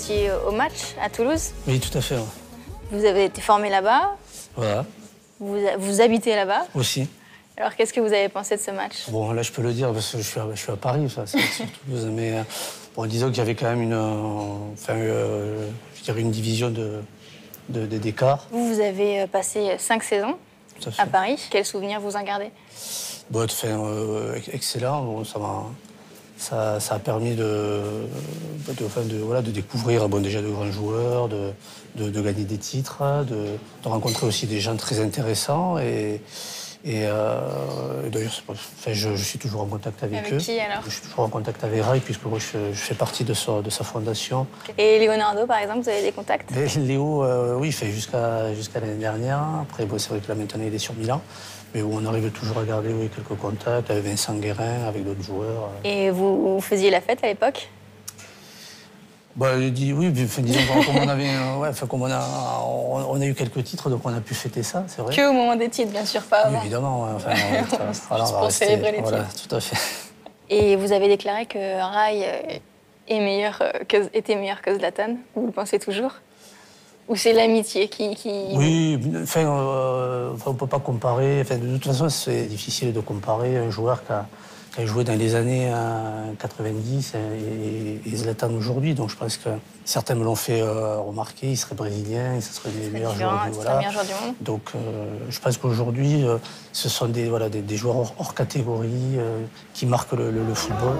aussi au match à Toulouse. Oui, tout à fait. Ouais. Vous avez été formé là-bas. Voilà. Vous habitez là-bas. Aussi. Alors, qu'est-ce que vous avez pensé de ce match? Bon, là, je peux le dire parce que je suis à Paris, ça, c'est sur Toulouse. Mais bon, disons qu'il y avait quand même je dirais une division d'écart. Vous avez passé 5 saisons à Paris. Quels souvenirs vous en gardez? Bon, excellent. Bon, ça a permis de découvrir déjà de grands joueurs, de gagner des titres, de rencontrer aussi des gens très intéressants. Et d'ailleurs, je suis toujours en contact avec eux. Avec qui alors? Je suis toujours en contact avec Rai, puisque moi, je fais partie de sa fondation. Et Leonardo, par exemple, vous avez des contacts? Mais Léo, oui, il fait jusqu'à l'année dernière. Après, bon, c'est vrai que là, maintenant, il est sur Milan. Mais on arrive toujours à garder quelques contacts avec Vincent Guérin, avec d'autres joueurs. Et vous faisiez la fête à l'époque? Bah, oui, disons comme on avait, on a eu quelques titres, donc on a pu fêter ça, c'est vrai. Que au moment des titres, bien sûr, pas avant. Oui, évidemment, ouais, Juste pour célébrer les titres. Voilà, tout à fait. Et vous avez déclaré que Rai était meilleur que Zlatan. Vous le pensez toujours? Ou c'est l'amitié qui... Oui, on ne peut pas comparer. Enfin, de toute façon, c'est difficile de comparer un joueur qui a joué dans les années 90 et Zlatan aujourd'hui. Donc je pense que certains me l'ont fait remarquer, il serait brésilien, ça serait des meilleurs joueurs du monde. Donc je pense qu'aujourd'hui, ce sont des joueurs hors catégorie qui marquent le football.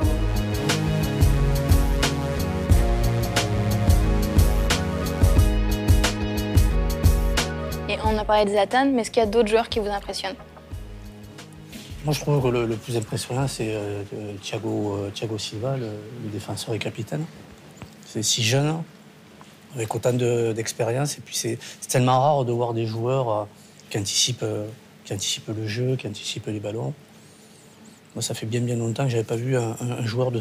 Et on a parlé de Zlatan, mais est-ce qu'il y a d'autres joueurs qui vous impressionnent? Moi, je trouve que le plus impressionnant, c'est Thiago Silva, le défenseur et capitaine. C'est si jeune, avec autant d'expérience. Et puis, c'est tellement rare de voir des joueurs qui anticipent le jeu, qui anticipent les ballons. Moi, ça fait bien longtemps que je n'avais pas vu un joueur de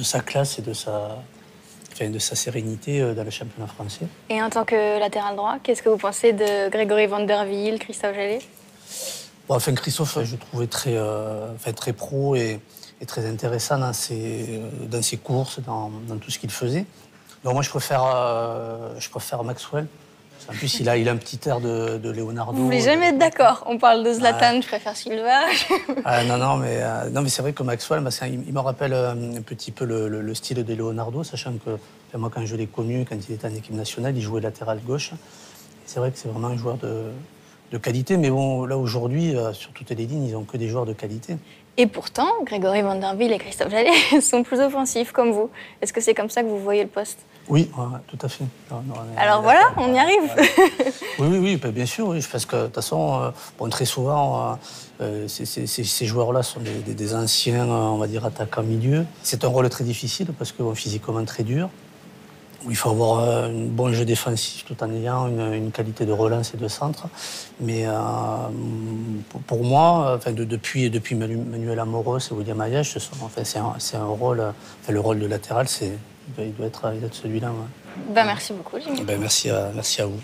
sa classe et de sa sérénité dans le championnat français. Et en tant que latéral droit, qu'est-ce que vous pensez de Grégory Van der Wiel, Christophe Jallet? Bon, Christophe, je le trouvais très pro et très intéressant dans ses courses, dans tout ce qu'il faisait. Donc moi, je préfère Maxwell. En plus, il a un petit air de Leonardo. Vous voulez jamais être d'accord. On parle de Zlatan, je préfère Silva. Non, mais c'est vrai que Maxwell, il me rappelle un petit peu le style de Leonardo, sachant que moi, quand je l'ai connu, quand il était en équipe nationale, il jouait latéral gauche. C'est vrai que c'est vraiment un joueur de qualité, mais bon, là, aujourd'hui, sur toutes les lignes, ils n'ont que des joueurs de qualité. Et pourtant, Grégory Van der Wiel et Christophe Jallet sont plus offensifs, comme vous. Est-ce que c'est comme ça que vous voyez le poste? Oui, tout à fait. Alors voilà, on y arrive. Oui, bien sûr, oui, parce que de toute façon, très souvent, ces joueurs-là sont des anciens, on va dire, attaquants milieu. C'est un rôle très difficile, parce que physiquement très dur. Il faut avoir un bon jeu défensif tout en ayant une qualité de relance et de centre. Mais pour moi, depuis Manuel Amoros et William Ayache, c'est un rôle. Le rôle de latéral, il doit être celui-là. Ouais. Merci beaucoup, Jimmy. Merci à vous.